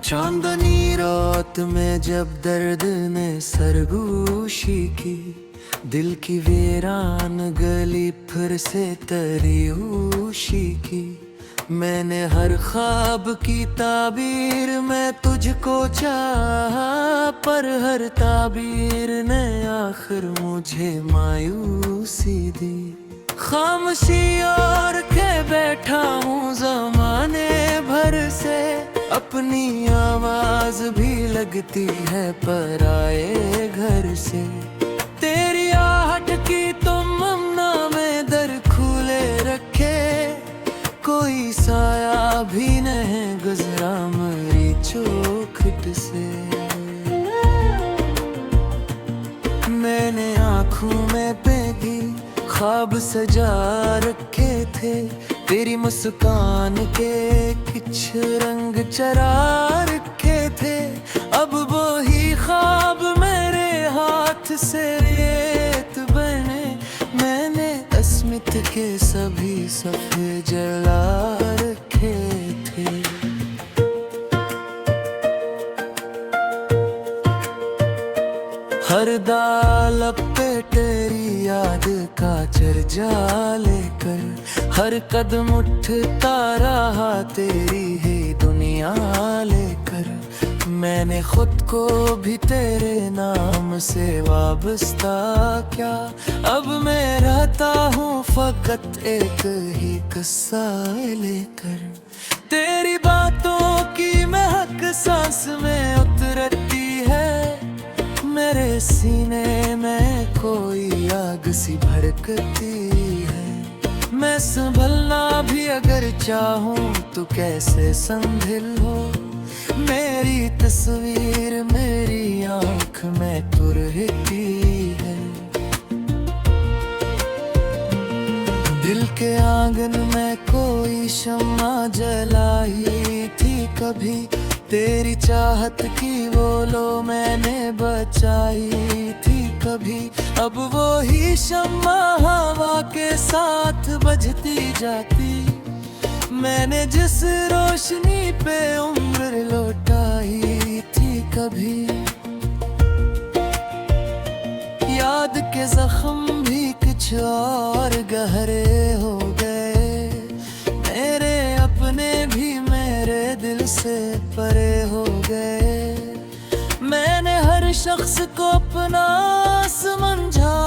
चांदनी रात में जब दर्द ने सरगोशी की, दिल की वीरान गली फिर से तरीहोशी की। मैंने हर ख्वाब की ताबीर में तुझको चाहा, पर हर ताबीर ने आखिर मुझे मायूसी दी। खामोशी और के बैठा हूँ ज़माने भर से, अपनी आवाज भी लगती है पराए घर से। तेरी आहट की तमन्ना में दर खुले रखे, कोई साया भी नहीं गुजरा मेरी चौखट से। मैंने आँखों में बेगी ख्वाब सजा रखे थे, तेरी मुस्कान के कुछ रंग चरा रखे थे। अब वो ही ख्वाब मेरे हाथ से रेत बने, मैंने अस्मित के सभी सफ़े जला रखे थे। हर दाल पे तेरी याद का चर्चा लेकर, हर कदम उठता रहा तेरी ही दुनिया लेकर। मैंने खुद को भी तेरे नाम से वाबस्ता क्या, अब मैं रहता हूँ फकत एक ही किस्सा लेकर। तेरी बातों की महक सांस में उतरती है, मेरे सीने में कोई आग सी भड़कती है। मैं संभलना भी अगर चाहूँ तो कैसे संभल हो, मेरी तस्वीर मेरी आँख में तो रहती है। दिल के आंगन में कोई शम्मा जलाई थी कभी, तेरी चाहत की वो लो मैंने बचाई थी कभी। अब वो ही शम्मा हवा के साथ बुझती जाती, मैंने जिस रोशनी पे उम्र लौटाई थी कभी। याद के जख्म भी कुछ और गहरे हो गए, मेरे अपने भी मेरे दिल से परे हो गए। मैंने हर शख्स को अपना समझा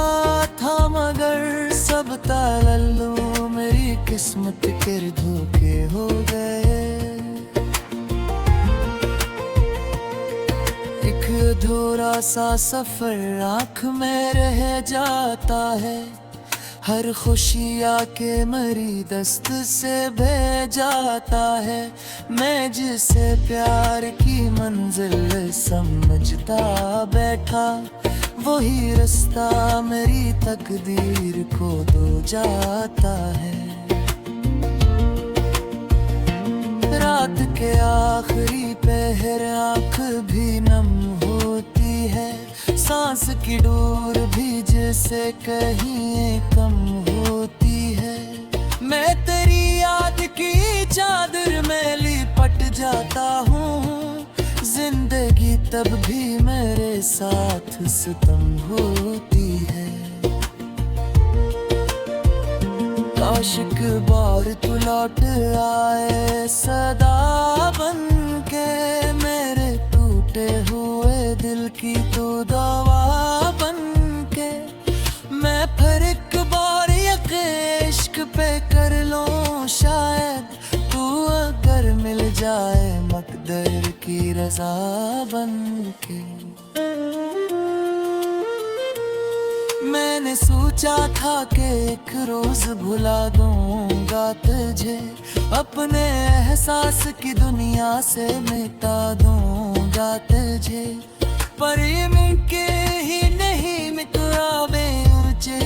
था, मगर सब ताल्लुक मेरी किस्मत के धोखे हो गए। एक अधूरा सा सफर आँख में रह जाता है, हर खुशी आके मेरी दस्त से बह जाता है। मैं जिसे प्यार की मंजिल समझता बैठा, वही रास्ता मेरी तकदीर को दो जाता है। रात के आखिरी पहर आँख भी नम होती है, सांस की डोर भी जैसे कहीं कम होती है। मैं तेरी याद की चादर में लिपट जाता हूँ, जिंदगी तब भी मेरे साथ सितम होती है। काश एक बार तू लौट आए सदा बन के, मेरे टूटे हुए दिल की तो दवा बन के। मैं फिर एक बार इश्क पे कर लूं शायद, तू अगर मिल जाए मकदर की रज़ा बन के। मैंने सोचा था कि एक रोज भुला दूंगा तुझे, अपने एहसास की दुनिया से मिटा दूंगा तुझे। पर ये मिलके ही नहीं मिटरावे ऊंचे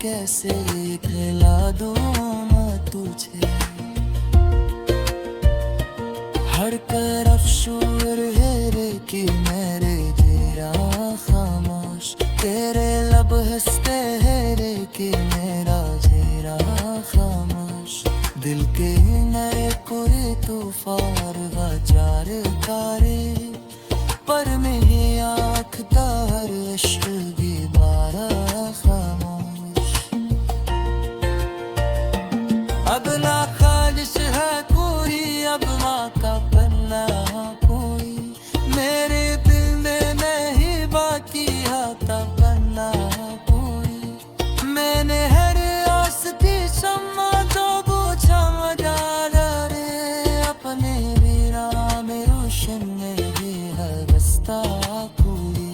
कैसे खिला दूं मैं तुझे। हर तरफ शोर है रे कि मेरे तेरा खामोश, तेरे लब हंसते है रे कि मेरा चेहरा खामोश। दिल के नए कोरे तूफान हजार तारे, पर मेरी आँख का हर इश्क भी बारा खामोश। अब ना ख्वाहिश है कोई, अब ना का पन्ना कोई, मेरे दिल में नहीं बाकी आता पन्ना कोई। मैंने हर आस की शम्मा तो बुझा डाला रे, अपने वीरा में रोशन में भी है रास्ता कोई।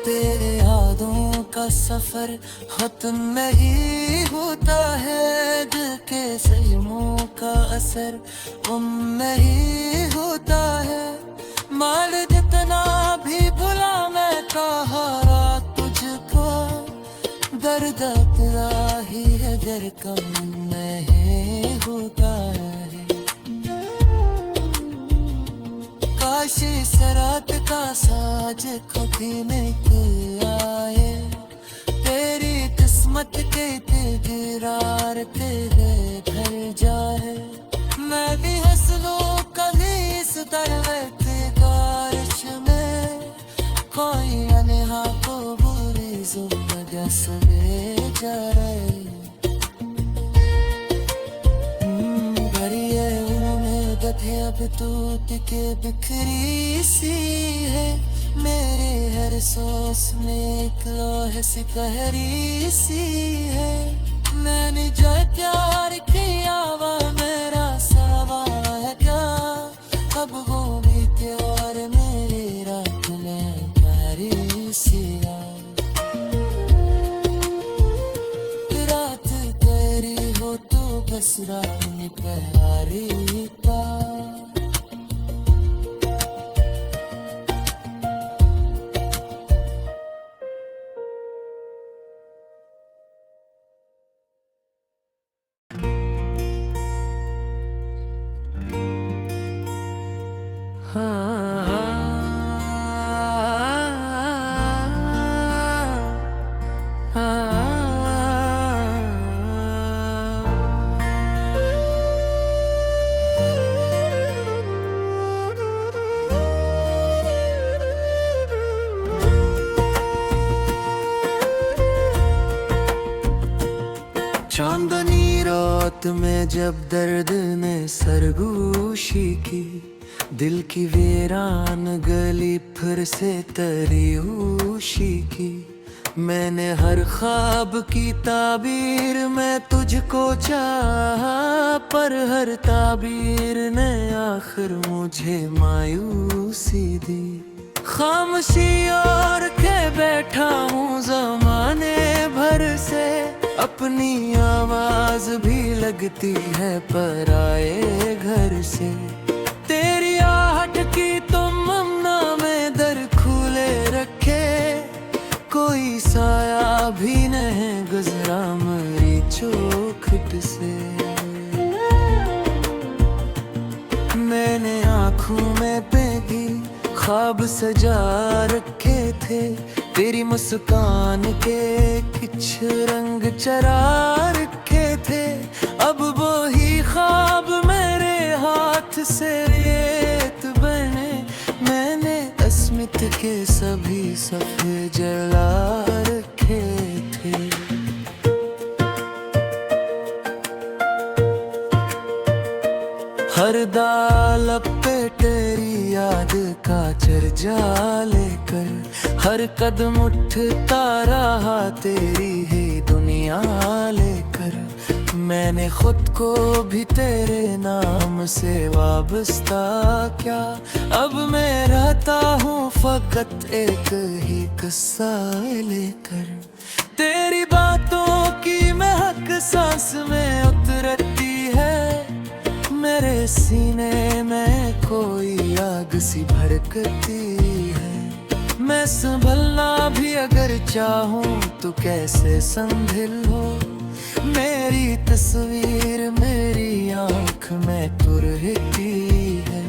तेरे यादों का सफर खत्म नहीं होता है, दिल के सजमों का असर उनमें ही होता है। माल जितना भी भुला मैं कहा तुझको, दर्द तेरा ही है दर कम नहीं होता है। काश इस रात का साज कभी नहीं आए, तेरी किस्मत के तेरार तेरे घर जाए। मैं भी हंस लूं कभी इस दरवत बारिश में, कोई अनहा को बुरी ज़ुबान सुने जा रहे। भरिए उम्मीद थे अब टूट के बिखरी सी है, मेरे हर सांस में एक लौह सिकहरी सी है। मैंने जो प्यार किया वो मेरा सवाल है क्या, अब वो बीते और मेरी रात में प्यारी सी रात तेरी हो तो बस रानी प्यारी का। चांदनी रात में जब दर्द ने सरगोशी की, दिल की वीरान गली फिर से तरीहोशी की। मैंने हर ख्वाब की ताबीर में तुझको चाहा, पर हर ताबीर ने आखिर मुझे मायूसी दी। खामोशी और के बैठा हूँ ज़माने भर से, अपनी आवाज भी लगती है पराए घर से। तेरी आहट की तमन्ना में दर खुले रखे, कोई साया भी नहीं गुजरा मेरी चौखट से। मैंने आँखों में बेगी ख्वाब सजा रखे थे, तेरी मुस्कान के कुछ रंग चरा रखे थे। अब वो ही ख्वाब मेरे हाथ से रेत बने, मैंने अस्मित के सभी सफ़े जला रखे थे। हर दाल पे तेरी याद का चर्चा लेकर, हर कदम उठता रहा तेरी ही दुनिया लेकर। मैंने खुद को भी तेरे नाम से वाबस्ता क्या, अब मैं रहता हूँ फकत एक ही किस्सा लेकर। तेरी बातों की महक सांस में उतरती है, मेरे सीने में कोई आग सी भड़कती है। मैं संभलना भी अगर चाहूँ तो कैसे संभल हो। मेरी तस्वीर मेरी आँख में तुरहती है।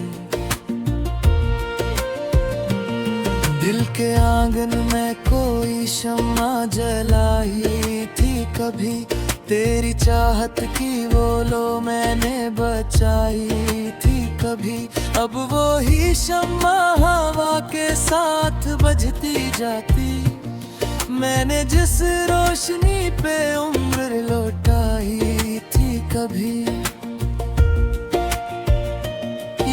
दिल के आंगन में कोई शम्मा जलाई थी कभी, तेरी चाहत की वो लो मैंने बचाई थी कभी। अब वो ही शम्मा हवा के साथ बुझती जाती, मैंने जिस रोशनी पे उम्र लौटाई थी कभी।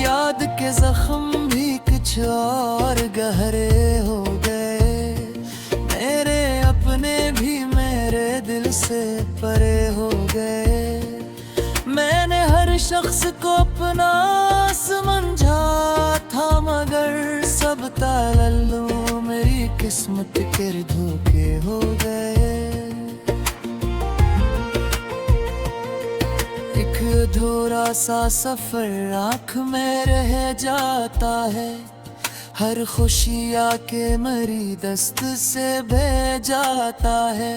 याद के जख्म भी कुछ और गहरे हो गए, मेरे अपने भी मेरे दिल से परे हो गए। मैंने हर शख्स को अपना समझा था, मगर सब ताल्लुक मेरी किस्मत के धोखे हो गए। एक अधूरा सा सफर आँख में रह जाता है, हर खुशी आके मेरी दस्त से बह जाता है।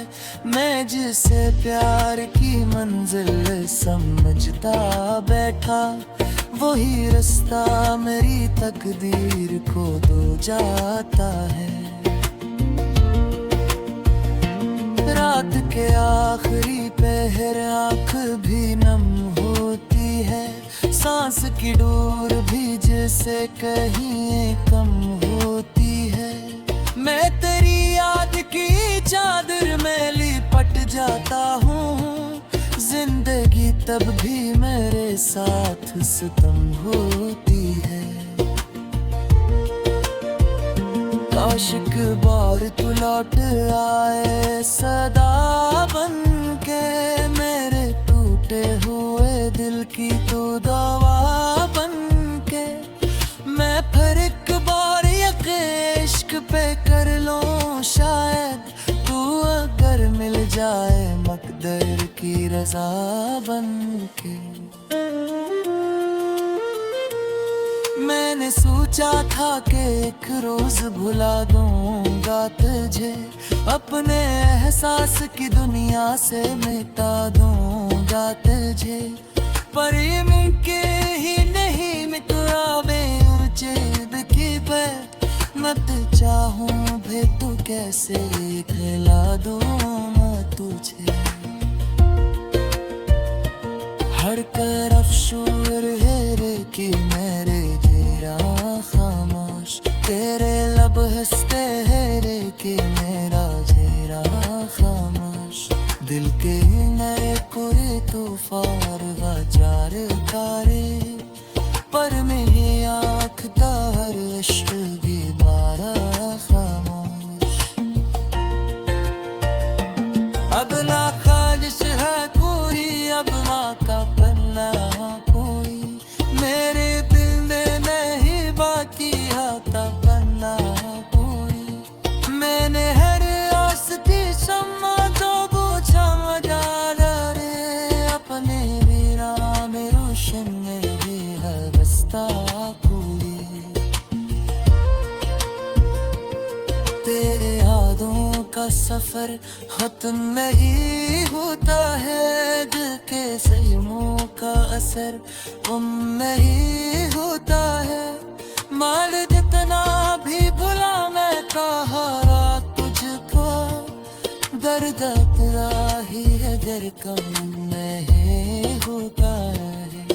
मैं जिसे प्यार की मंजिल समझता बैठा, वही रास्ता मेरी तकदीर को दो जाता है। रात के आखिरी पहर आँख भी नम होती है, सांस की डोर भी जैसे कहीं कम होती है। मैं तेरी याद की चादर में लिपट जाता हूँ, जिंदगी तब भी मेरे साथ सितम होती है। काश एक बार तू लौट आए सदा बन के, मेरे टूटे हुए दिल की तू दवा बन के। मैं फिर एक बार यकीन इश्क पे कर लूं शायद, तू अगर मिल जाए मकदर की रजा बन के। मैंने सोचा था कि एक रोज भुला दूंगा तुझे, अपने एहसास की दुनिया से मिटा दूंगा तुझे। पर ये मुमकिन ही नहीं, मिटरा बेउचित की पे मत चाहूं भी तू कैसे खिला दूं मैं तुझे। हर तरफ शोर है रे कि मेरे जरा खामोश, तेरे लब हंसते हैं रे कि मेरा जरा खामोश। दिल के नए पूरे तूफान हजार तारे, पर मेरी आँख दार इश्क भी बारा खामोश। अब ना ख्वाहिश है कोई, अब ना का पन्ना कोई, मेरे दिल में नहीं बाकी आता पन्ना कोई। मैंने हर आस की शम्मा तो बुझा डाला रे, अपने वीरा में रोशन में भी है बस्ता कोई। तेरे यादों का सफर खत्म नहीं होता है, दिल के सहमों का असर उम नहीं होता है। माल जितना भी भुला मैं कहा तुझको, दर्द तेरा ही है दर कम नहीं होता है।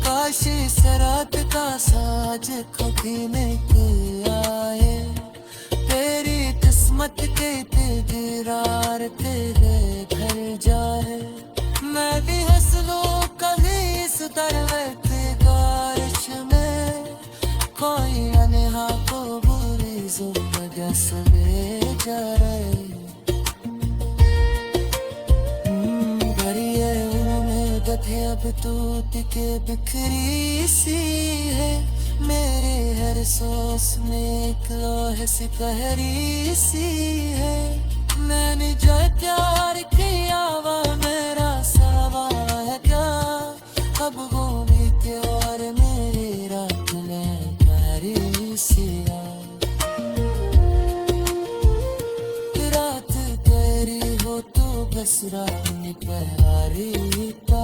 काश इस रात का साज कभी नहीं आए, तेरी किस्मत के तेरार तेरे घर जाए। मैं भी हंस लूं कभी इस दरवाजे बारिश में, कोई अनहा को बुरी ज़ुबान सवे जा रहे। बड़िए उम्मीद थे अब तू टिके बिखरी सी है, मेरे हर सांस में एक लोहे सी कहरी सी है। मैंने जो प्यार किया वो मेरा सवा है क्या, अब वो भी और मेरी रात में प्यारी mesra प्यारीता।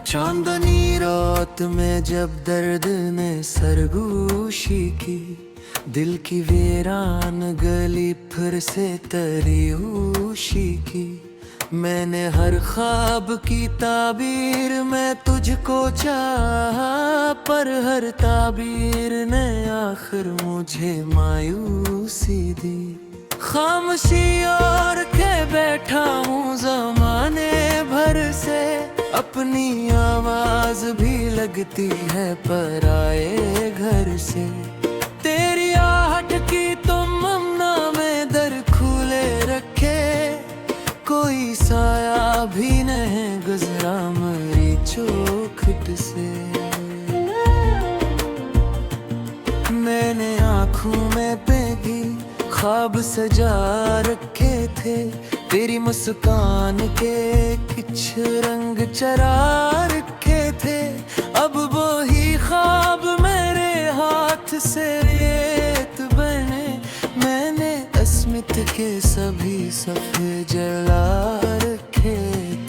चांदनी रात में जब दर्द ने सरगोशी की, दिल की वीरान गली फिर से तरीहोशी की। मैंने हर ख्वाब की ताबीर में तुझको चाहा, पर हर ताबीर ने आखिर मुझे मायूसी दी। खामोशी और के बैठा हूँ ज़माने भर से, अपनी आवाज भी लगती है पराए घर से। तेरी आहट की तमन्ना में दर खुले रखे, कोई साया भी नहीं गुजरा मेरी चौखट से। मैंने आँखों में पेगी ख्वाब सजा रखे थे, तेरी मुस्कान के कुछ रंग चरा रखे थे। अब वो ही ख्वाब मेरे हाथ से रेत बने, मैंने अस्मित के सभी सफ़े जला रखे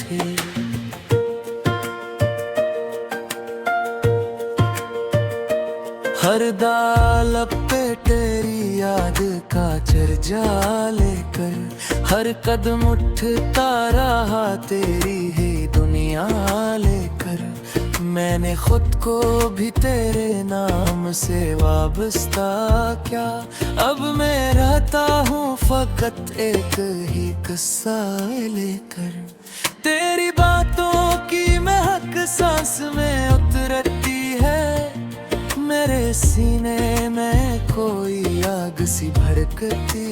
थे। हर दाल पे तेरी याद का चर्चा लेकर, हर कदम उठता रहा तेरी ही दुनिया लेकर। मैंने खुद को भी तेरे नाम से वाबस्ता क्या, अब मैं रहता हूँ फकत एक ही किस्सा लेकर। तेरी बातों की महक सांस में उतरती है, मेरे सीने में कोई आग सी भड़कती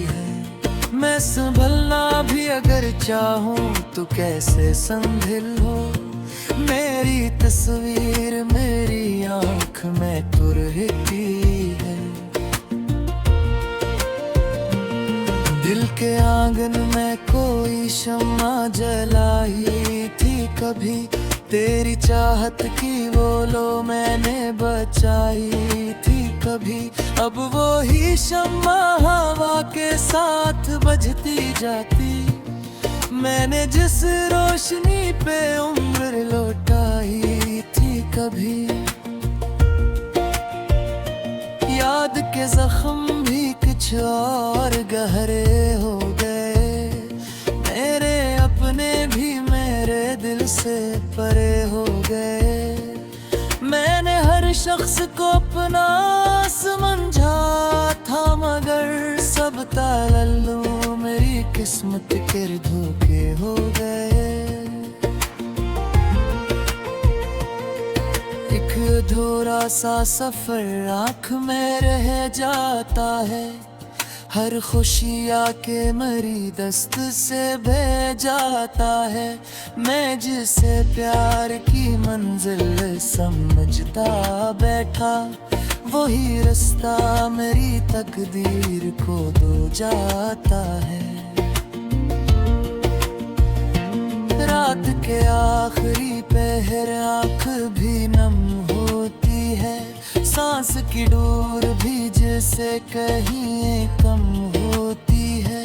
है। मैं संभलना भी अगर चाहूँ तो कैसे संभल हो, मेरी तस्वीर मेरी आँख में तुरहती है। दिल के आंगन में कोई शम्मा जलाई थी कभी, तेरी चाहत की वो लो मैंने बचाई थी कभी। अब वो ही शम्मा हवा के साथ बुझती जाती, मैंने जिस रोशनी पे उम्र लौटाई थी कभी। याद के जख्म भी कुछ और गहरे हो गए, मेरे अपने भी मेरे दिल से परे हो गए। मैंने हर शख्स को अपना समझा था, मगर सब ताल्लुक मेरी किस्मत के धोखे हो गए। एक अधूरा सा सफर आँख में रह जाता है, हर खुशी आके मेरी दस्त से बह जाता है। मैं जिसे प्यार की मंजिल समझता बैठा, वही रास्ता मेरी तकदीर को दो जाता है। रात के आखिरी पहर आँख भी नम होती है, सांस की डोर भी जैसे कहीं कम होती है।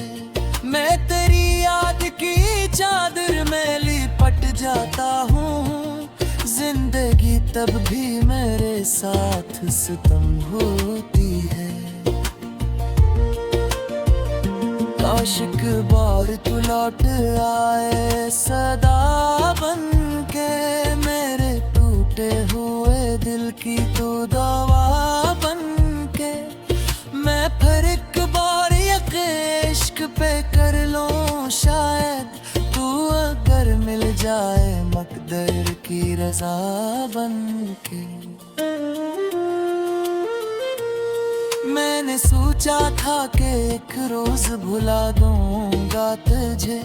मैं तेरी याद की चादर में लिपट जाता हूँ, जिंदगी तब भी मेरे साथ सितम होती है। आशिक बार तू लौट आए सदा बन के, मेरे टूटे हुए दिल की तू दवा बन के। मैं फिर एक बार यकीन इश्क पे कर लूं शायद, तू अगर पर मिल जाए मकदर की रज़ा बनके। मैंने सोचा था कि एक रोज भुला दूंगा तुझे,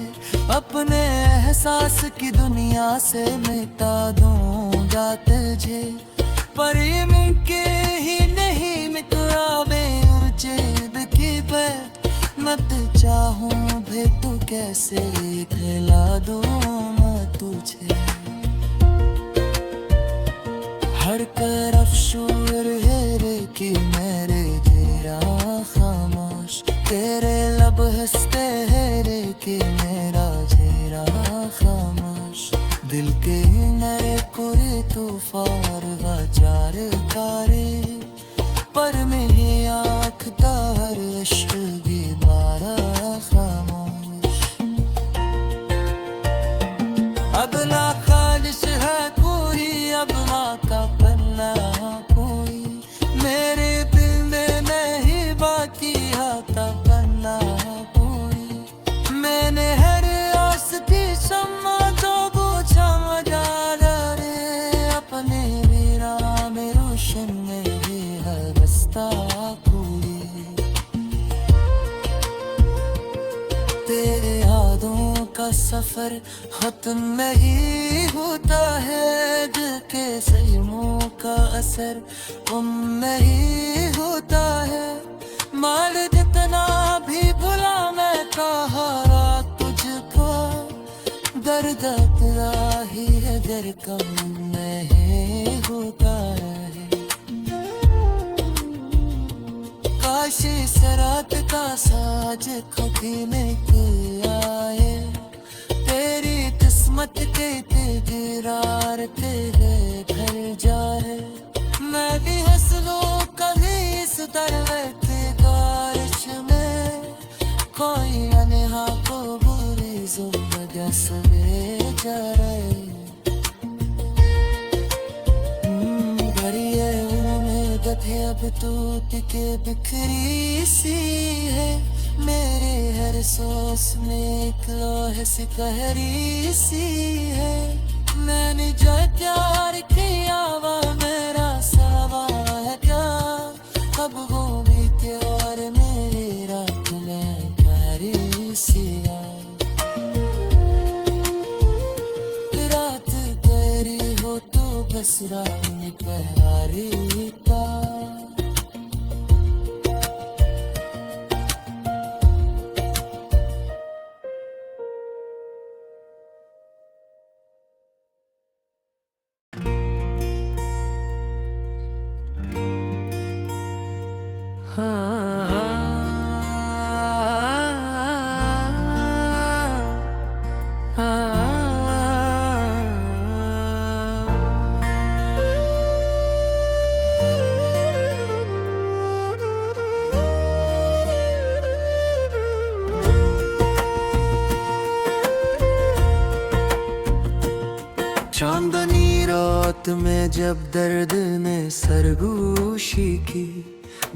अपने एहसास की दुनिया से मिटा दूंगा तुझे, पर ये मुमकिन ही नहीं मिटावे उम्मीद की पे। मैं तो चाहूं भी तू कैसे खिला दूं मैं तुझे। हर तरफ शोर है रे कि मेरे तेरा खामोश, तेरे लब हंसते हैं रे कि मेरा चेहरा खामोश। दिल के नए कोरे तूफान वाचार कारे, पर मेरी आँख तार इश्क की बारा खामोश। अब ना ख्वाहिश है कोई, अब ना का पन्ना कोई, मेरे दिल में नहीं बाकी आता पन्ना कोई। मैंने हर आस की शम्मा तो बुझा मजा रे, अपने वीरा में रोशन में भी है बसता कोई। तेरे यादों का सफर खत्म नहीं होता है, दिल के सजमों का असर उनमें ही होता है। माल जितना भी भुला मैं कहारा तुझको, दर्द तेरा ही है दर कम नहीं होता है। काश इस रात का साज कभी में आए, तेरी किस्मत के तेरार तेरे घर जाए। मैं भी हंस लूं कभी इस दर्द के बारिश में, कोई अनहा को बुरी ज़ुम्मत सवे जा रहे। भरिए उम्मीद थे अब टूट के बिखरी सी है, मेरे हर सांस में एक लोहे से कहरी सी है। मैंने जो प्यार किया वो मेरा सवा है क्या, अब वो बीते और मेरी रात में कहरी सी है। रात तेरी हो तो बस रात में प्यारी का। चांदनी रात में जब दर्द ने सरगोशी की,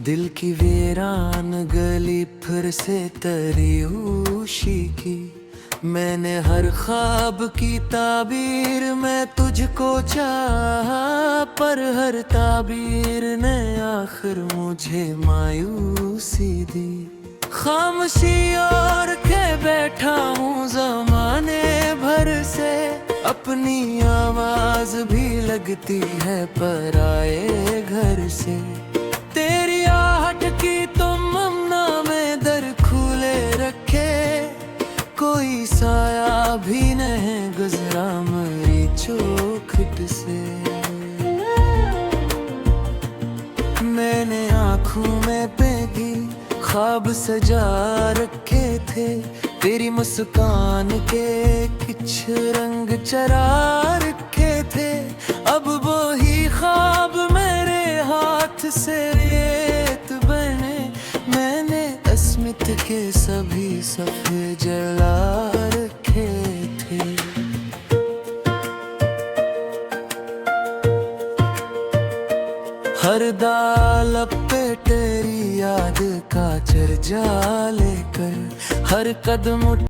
दिल की वीरान गली फिर से तरीहोशी की। मैंने हर ख्वाब की ताबीर में तुझको चाहा, पर हर ताबीर ने आखिर मुझे मायूसी दी। खामोशी और के बैठा हूँ ज़माने भर से, अपनी आवाज भी लगती है पराए घर से। तेरी आहट की तुम ममना में दर खुले रखे, कोई साया भी नहीं गुजरा मेरी चौखट से। मैंने आँखों में पैगी ख्वाब सजा रखे थे, तेरी मुस्कान के कुछ रंग चरा रखे थे। अब वो ही ख्वाब मेरे हाथ से रेत बने, मैंने अस्मित के सभी सफ़े जला रखे थे। हर दाल पे तेरी याद का चर्चा लेकर, हर कदम